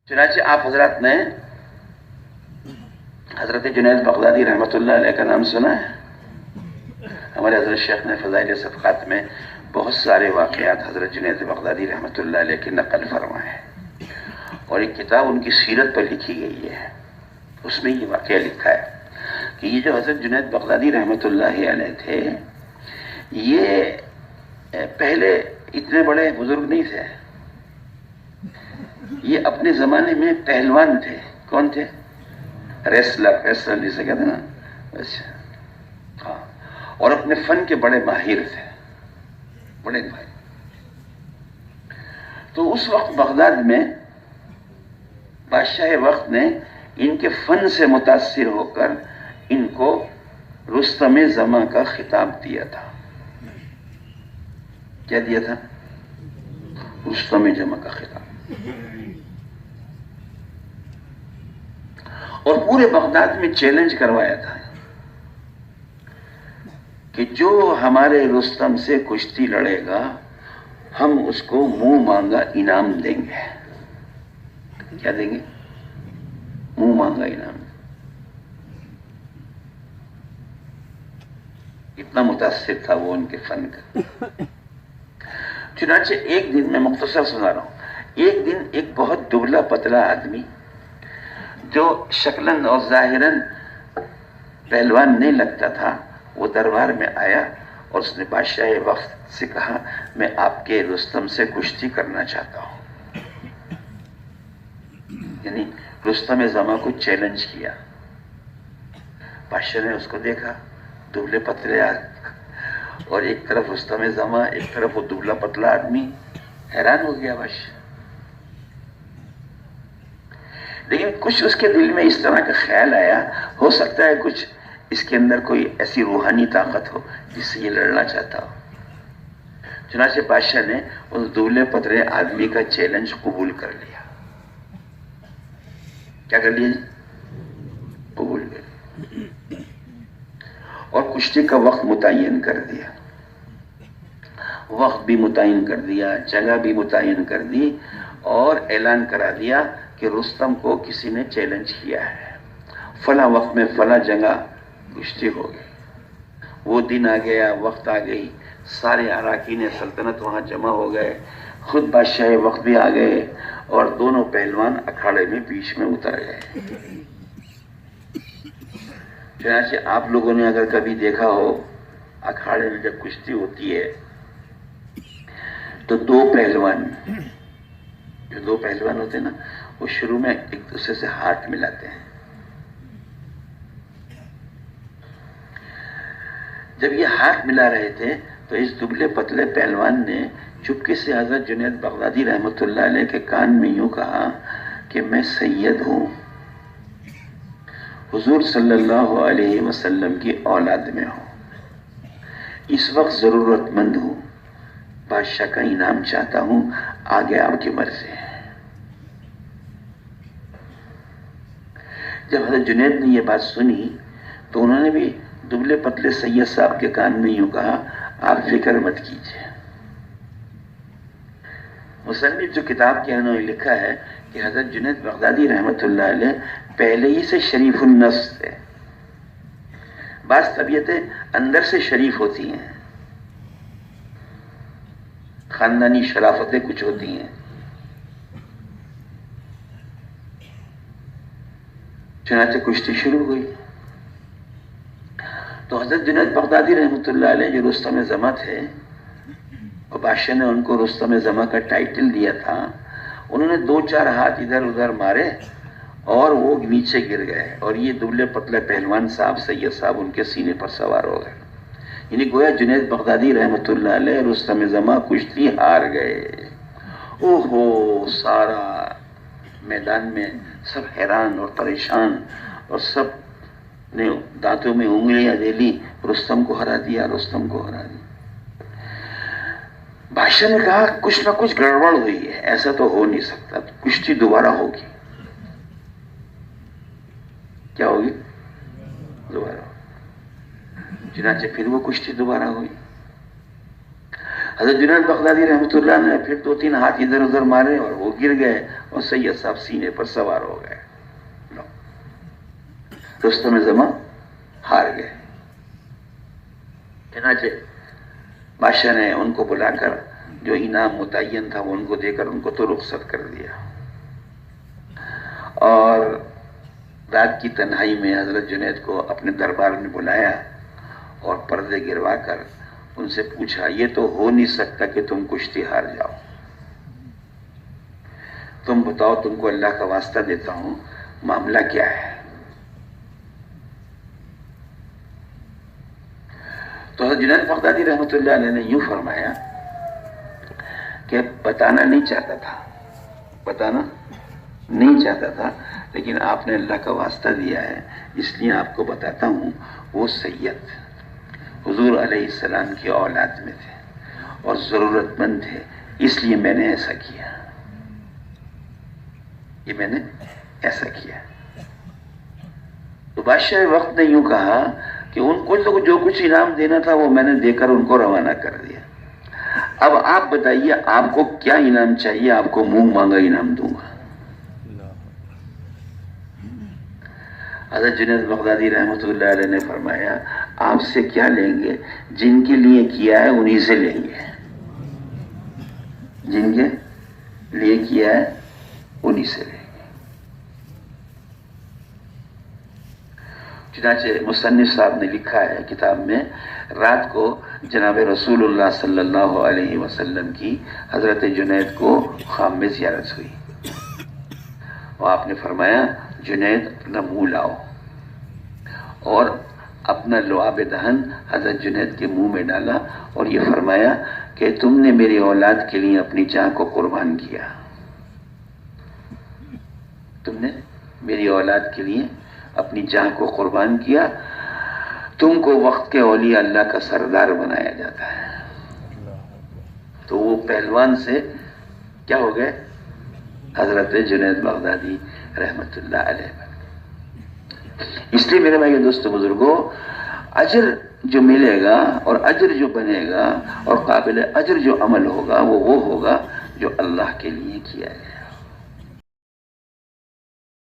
چنانچہ آپ حضرات نے حضرت جنید بغدادی رحمۃ اللہ علیہ کا نام سنا ہے؟ ہمارے حضرت شیخ نے فضائل صفقات میں بہت سارے واقعات حضرت جنید بغدادی رحمۃ اللہ علیہ کی نقل فرمائے ہیں، اور ایک کتاب ان کی سیرت پر لکھی گئی ہے، اس میں یہ واقعہ لکھا ہے کہ یہ جو حضرت جنید بغدادی رحمۃ اللہ علیہ تھے، یہ پہلے اتنے بڑے بزرگ نہیں تھے، یہ اپنے زمانے میں پہلوان تھے۔ کون تھے؟ ریسلر جسے کہتے ہیں نا، اچھا ہاں، اور اپنے فن کے بڑے ماہر تھے، بڑے ماہر۔ تو اس وقت بغداد میں بادشاہ وقت نے ان کے فن سے متاثر ہو کر ان کو رستم زماں کا خطاب دیا تھا۔ کیا دیا تھا؟ رستم زماں کا خطاب، اور پورے بغداد میں چیلنج کروایا تھا کہ جو ہمارے رستم سے کشتی لڑے گا ہم اس کو منہ مانگا انعام دیں گے۔ کیا دیں گے؟ منہ مانگا انعام۔ اتنا متاثر تھا وہ ان کے فن کا۔ چنانچہ ایک دن، میں مختصر سنا رہا ہوں، ایک دن ایک بہت دبلا پتلا آدمی جو شکلاً اور ظاہراً پہلوان نہیں لگتا تھا، وہ دربار میں آیا اور اس نے بادشاہ وقت سے کہا، میں آپ کے رستم سے کشتی کرنا چاہتا ہوں۔ یعنی رستم زماں کو چیلنج کیا۔ بادشاہ نے اس کو دیکھا، دبلے پتلے اور ایک طرف رستم زماں، ایک طرف وہ دبلا پتلا آدمی، حیران ہو گیا بادشاہ۔ لیکن کچھ اس کے دل میں اس طرح کا خیال آیا، ہو سکتا ہے کچھ اس کے اندر کوئی ایسی روحانی طاقت ہو جس سے یہ لڑنا چاہتا ہو۔ چنانچہ بادشاہ نے اس دبلے پتلے آدمی کا چیلنج قبول کر لیا۔ کیا کر لیا جی؟ قبول کر لیا، اور کشتی کا وقت متعین کر دیا۔ وقت بھی متعین کر دیا، جگہ بھی متعین کر دی، اور اعلان کرا دیا کہ رستم کو کسی نے چیلنج کیا ہے، فلاں وقت میں فلاں جگہ کشتی ہو گئی۔ وہ دن آ گیا، وقت آ گئی، سارے اراکین سلطنت وہاں جمع ہو گئے، خود بادشاہ وقت بھی آ گئے، اور دونوں پہلوان اکھاڑے میں بیچ میں اتر گئے۔ چنانچہ آپ لوگوں نے اگر کبھی دیکھا ہو، اکھاڑے میں جب کشتی ہوتی ہے تو دو پہلوان ہوتے ہیں نا، وہ شروع میں ایک دوسرے سے ہاتھ ملاتے ہیں۔ جب یہ ہاتھ ملا رہے تھے تو اس دبلے پتلے پہلوان نے چپکے سے حضرت جنید بغدادی رحمۃ اللہ علیہ کے کان میں یوں کہا کہ میں سید ہوں، حضور صلی اللہ علیہ وسلم کی اولاد میں ہوں، اس وقت ضرورت مند ہوں، بادشاہ کا انعام چاہتا ہوں، آگے آپ کی مرضی ہے۔ جب حضرت جنید نے یہ بات سنی تو انہوں نے بھی دبلے پتلے سید صاحب کے کان میں یوں کہا، آپ فکر مت کیجیے۔ مصنف جو کتاب کے انہوں نے لکھا ہے کہ حضرت جنید بغدادی رحمۃ اللہ علیہ پہلے ہی سے شریف النفس تھے۔ بعض طبیعتیں اندر سے شریف ہوتی ہیں، خاندانی شرافتیں کچھ ہوتی ہیں۔ چنانچہ کشتی شروع ہوئی تو حضرت جنید بغدادی رحمۃ اللہ علیہ جو رستم زماں تھے، اور بادشاہ نے ان کو رستم زماں کا ٹائٹل دیا تھا، انہوں نے دو چار ہاتھ ادھر ادھر مارے اور وہ نیچے گر گئے، اور یہ دبلے پتلے پہلوان صاحب، سید صاحب، ان کے سینے پر سوار ہو گئے۔ یعنی گویا جنید بغدادی رحمۃ اللہ علیہ رستم زماں کشتی ہار گئے۔ اوہو، سارا میدان میں سب حیران اور پریشان، اور سب نے دانتوں میں انگلیاں دے لی، رستم کو ہرا دیا، رستم کو ہرا دیا۔ بادشاہ نے کہا کچھ نہ کچھ گڑبڑ ہوئی ہے، ایسا تو ہو نہیں سکتا، کشتی دوبارہ ہوگی۔ کیا ہوگی؟ دوبارہ ہوگی۔ چنانچہ پھر وہ کشتی دوبارہ ہوئی۔ حضرت جنید بغدادی رحمۃ اللہ نے پھر دو تین ہاتھ ادھر ادھر مارے اور وہ گر گئے، اور سید صاحب سینے پر سوار ہو گئے. رستم زماں ہار گئے. چنانچہ بادشاہ نے ان کو بلا کر جو انعام متعین تھا وہ ان کو دے کر ان کو تو رخصت کر دیا. اور رات کی تنہائی میں حضرت جنید کو اپنے دربار میں بلایا اور پردے گروا کر ان سے پوچھا یہ تو ہو نہیں سکتا کہ تم کشتی ہار جاؤ. تم بتاؤ تم کو اللہ کا واسطہ دیتا ہوں معاملہ کیا ہے؟ تو حضرت جنید بغدادی رحمۃ اللہ علیہ نے یوں فرمایا کہ بتانا نہیں چاہتا تھا لیکن آپ نے اللہ کا واسطہ دیا ہے اس لیے آپ کو بتاتا ہوں. وہ سید حضور علیہ السلام کی اولاد میں تھے اور ضرورت مند تھے، اس لیے میں نے ایسا کیا. تو بادشاہ وقت نے یوں کہا کہ ان کو جو کچھ انعام دینا تھا وہ میں نے دے کر ان کو روانہ کر دیا. اب آپ بتائیے آپ کو کیا انعام چاہیے؟ آپ کو منہ مانگا انعام دوں گا. حضرت جنید بغدادی رحمۃ اللہ علیہ نے فرمایا آپ سے کیا لیں گے؟ جن کے لیے کیا ہے انہی سے لیں گے. جن کے لیے کیا ہے انہی سے لیں گے. چنانچہ مصنف صاحب نے لکھا ہے کتاب میں، رات کو جناب رسول اللہ صلی اللہ علیہ وسلم کی حضرت جنید کو خام میں زیارت ہوئی اور آپ نے فرمایا جنید اپنا منہ لاؤ، اور اپنا لعاب دہن حضرت جنید کے منہ میں ڈالا اور یہ فرمایا کہ تم نے میری اولاد کے لیے اپنی جان کو قربان کیا. تم نے میری اولاد کے لیے اپنی جان کو قربان کیا. تم کو وقت کے اولیاء اللہ کا سردار بنایا جاتا ہے. تو وہ پہلوان سے کیا ہو گئے؟ حضرت جنید بغدادی رحمت اللہ علیہ. اس لیے میرے بھائی دوستو بزرگوں، اجر جو ملے گا اور اجر جو بنے گا اور قابل اجر جو عمل ہوگا وہ ہوگا جو اللہ کے لیے کیا گیا.